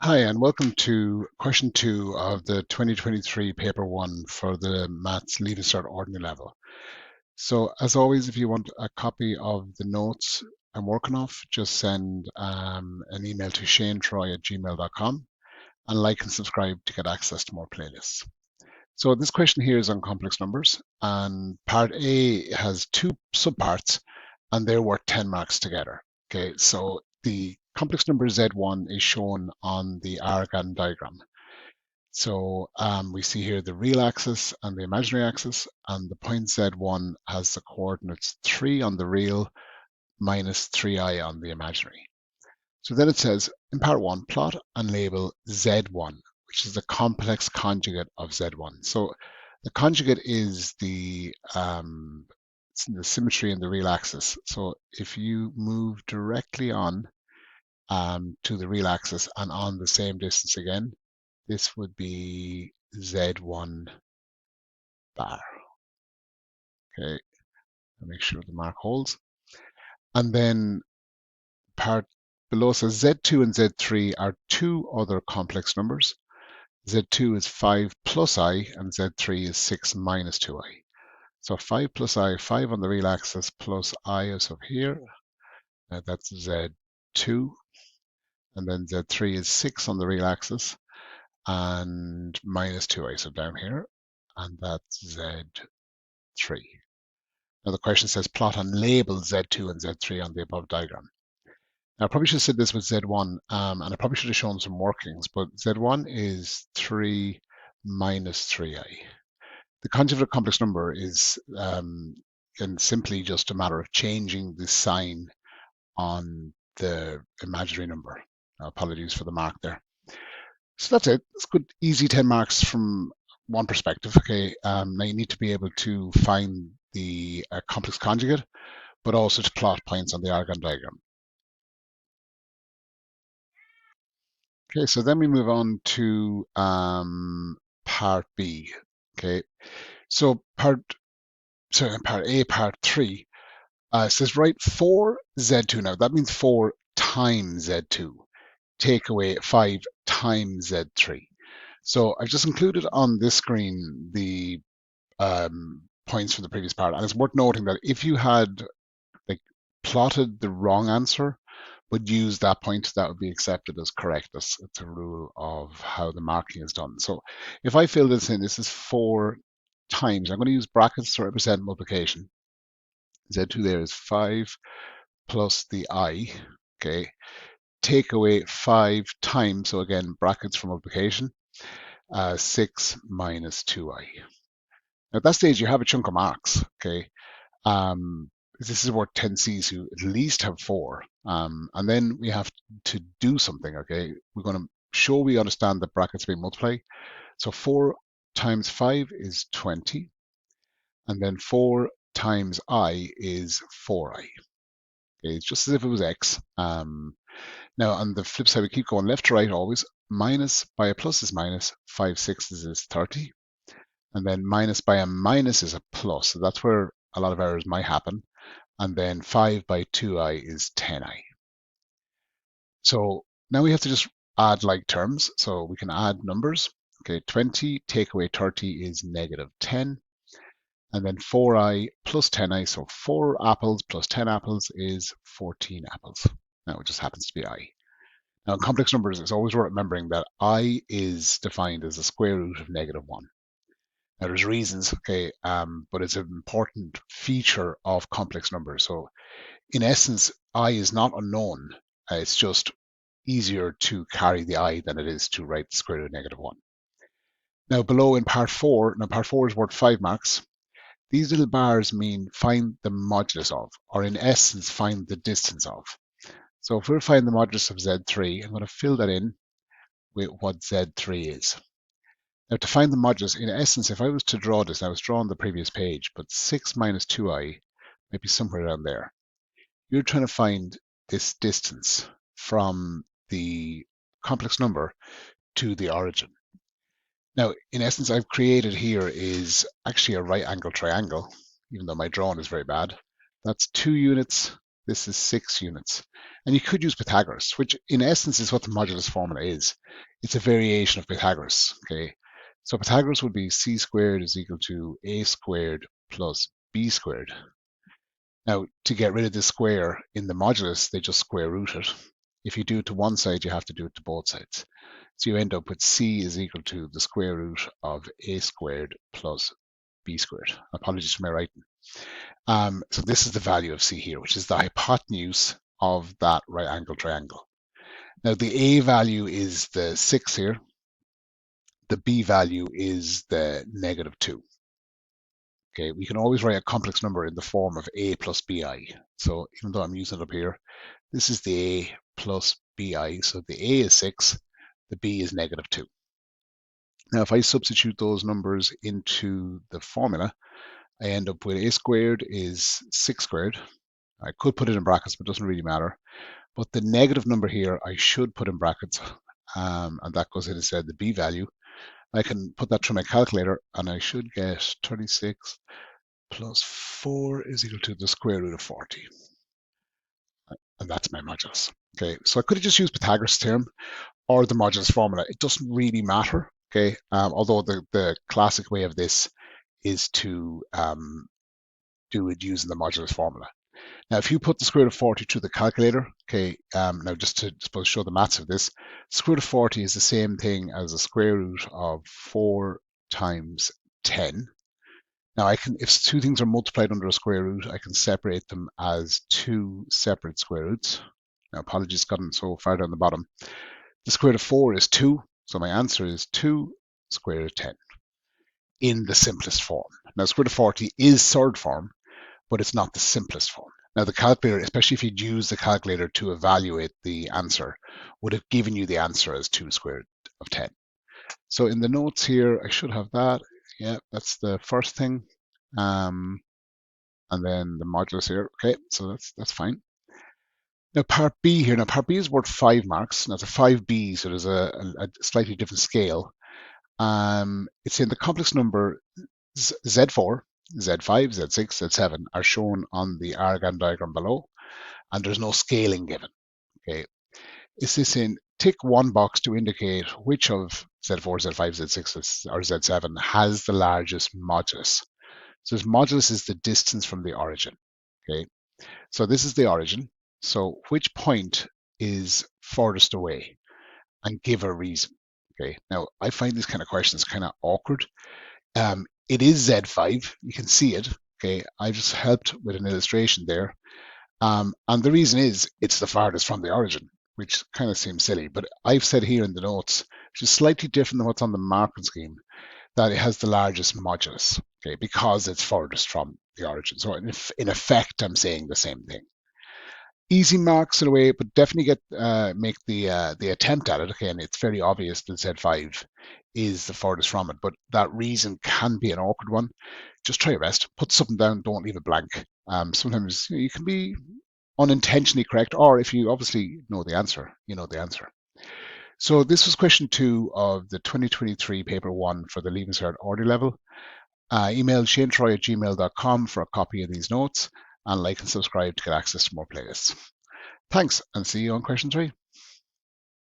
Hi, and welcome to question 2 of the 2023 paper 1 for the Maths Leaving Cert Ordinary level. So as always, if you want a copy of the notes I'm working off, just send an email to shanetroy@gmail.com and like and subscribe to get access to more playlists. So this question here is on complex numbers, and part A has two subparts and they're worth 10 marks together. Okay, so the complex number Z1 is shown on the R-Gann diagram. So we see here the real axis and the imaginary axis, and the point Z1 has the coordinates 3 on the real minus 3i on the imaginary. So then it says, in part 1, plot and label Z1, which is the complex conjugate of Z1. So the conjugate is the symmetry in the real axis. So if you move directly on to the real axis and on the same distance again, this would be Z1 bar. Okay, make sure the mark holds. And then part below says Z2 and Z3 are two other complex numbers. Z2 is 5 plus I, and Z3 is 6 minus 2i. So 5 plus I, 5 on the real axis, plus I is up here. That's Z2. And then Z3 is 6 on the real axis, and minus 2i, so down here. And that's Z3. Now the question says plot and label Z2 and Z3 on the above diagram. Now I probably should have said this with Z1, and I probably should have shown some workings, but Z1 is 3 minus 3i. The conjugate of a complex number is and simply just a matter of changing the sign on the imaginary number. Apologies for the mark there. So that's it. It's good, easy 10 marks from one perspective. Okay, now you need to be able to find the complex conjugate, but also to plot points on the R-Gann diagram. Okay, so then we move on to part B. Okay, so part A, part 3 says write 4 Z2. Now that means 4 times Z2. Take away 5 times Z3. So I've just included on this screen the points from the previous part, and it's worth noting that if you had like plotted the wrong answer but use that point, that would be accepted as correct. It's a rule of how the marking is done. So if I fill this in, this is 4 times. I'm going to use brackets to represent multiplication. Z2 there is 5 plus the I. Okay. Take away 5 times. So again, brackets for multiplication. 6 minus 2i. Now at that stage, you have a chunk of marks. Okay. This is worth 10 C's who at least have 4. And then we have to do something, okay? We're going to show we understand that brackets being multiply. So 4 times 5 is 20. And then 4 times I is 4i. Okay, it's just as if it was x. Now on the flip side, we keep going left to right always. Minus by a plus is minus. 5 sixths is 30. And then minus by a minus is a plus. So that's where a lot of errors might happen. And then 5 by 2i is 10i. So now we have to just add like terms. So we can add numbers. Okay, 20 take away 30 is negative 10. And then 4i plus 10i, so 4 apples plus 10 apples is 14 apples. Now it just happens to be I. Now in complex numbers, it's always worth remembering that I is defined as the square root of negative 1. Now there's reasons, okay, but it's an important feature of complex numbers. So in essence, I is not unknown. It's just easier to carry the I than it is to write the square root of negative 1. Now below in part 4, now part 4 is worth 5 marks. These little bars mean find the modulus of, or in essence, find the distance of. So if we're finding the modulus of Z3, I'm going to fill that in with what Z3 is. Now to find the modulus, in essence, if I was to draw this, I was drawing the previous page, but 6 minus 2i might be somewhere around there. You're trying to find this distance from the complex number to the origin. Now, in essence, I've created here is actually a right angle triangle, even though my drawing is very bad. That's 2 units This is 6 units. And you could use Pythagoras, which in essence is what the modulus formula is. It's a variation of Pythagoras. Okay, so Pythagoras would be c squared is equal to a squared plus b squared. Now, to get rid of this square in the modulus, they just square root it. If you do it to one side, you have to do it to both sides. So you end up with c is equal to the square root of a squared plus b squared. Apologies for my writing. So this is the value of c here, which is the hypotenuse of that right angle triangle. Now the a value is the 6 here. The b value is the -2. Okay, we can always write a complex number in the form of a plus bi. So even though I'm using it up here, this is the a plus bi. So the a is 6, the b is -2. Now if I substitute those numbers into the formula, I end up with a squared is 6 squared. I could put it in brackets, but it doesn't really matter. But the negative number here, I should put in brackets, and that goes in instead the b value. I can put that through my calculator, and I should get 36 plus 4 is equal to the square root of 40. And that's my modulus. Okay, so I could have just used Pythagoras' theorem or the modulus formula. It doesn't really matter. Okay, although the classic way of this is to do it using the modulus formula. Now, if you put the square root of 40 through the calculator, okay, now just to suppose show the maths of this, square root of 40 is the same thing as the square root of 4 times 10. Now, if two things are multiplied under a square root, I can separate them as two separate square roots. Now, apologies, gotten so far down the bottom. The square root of 4 is 2, so my answer is 2 square root of 10 in the simplest form. Now, square root of 40 is third form, but it's not the simplest form. Now, the calculator, especially if you'd use the calculator to evaluate the answer, would have given you the answer as 2 square root of 10. So in the notes here, I should have that. Yeah, that's the first thing. And then the modulus here. Okay, so that's fine. Now part B here. Now part B is worth 5 marks. Now it's a 5B, so there's a slightly different scale. It's in the complex number Z4, Z5, Z6, Z7 are shown on the Argand diagram below, and there's no scaling given. Okay, is this in tick one box to indicate which of Z4, Z5, Z6, or Z7 has the largest modulus. So this modulus is the distance from the origin. Okay, so this is the origin. So which point is furthest away, and give a reason. Okay, now I find these kind of questions kind of awkward. It is Z5, you can see it. Okay, I just helped with an illustration there. And the reason is it's the farthest from the origin, which kind of seems silly. But I've said here in the notes, which is slightly different than what's on the marking scheme, that it has the largest modulus, okay, because it's furthest from the origin. So in effect, I'm saying the same thing. Easy marks in a way, but definitely make the attempt at it. Okay, and it's very obvious that Z5 is the furthest from it, but that reason can be an awkward one. Just try your best. Put something down. Don't leave it blank. Sometimes you can be unintentionally correct, or if you obviously know the answer, you know the answer. So this was question 2 of the 2023 paper 1 for the Leaving Cert order level. Email shanetroy@gmail.com for a copy of these notes, and like and subscribe to get access to more playlists. Thanks, and see you on question 3.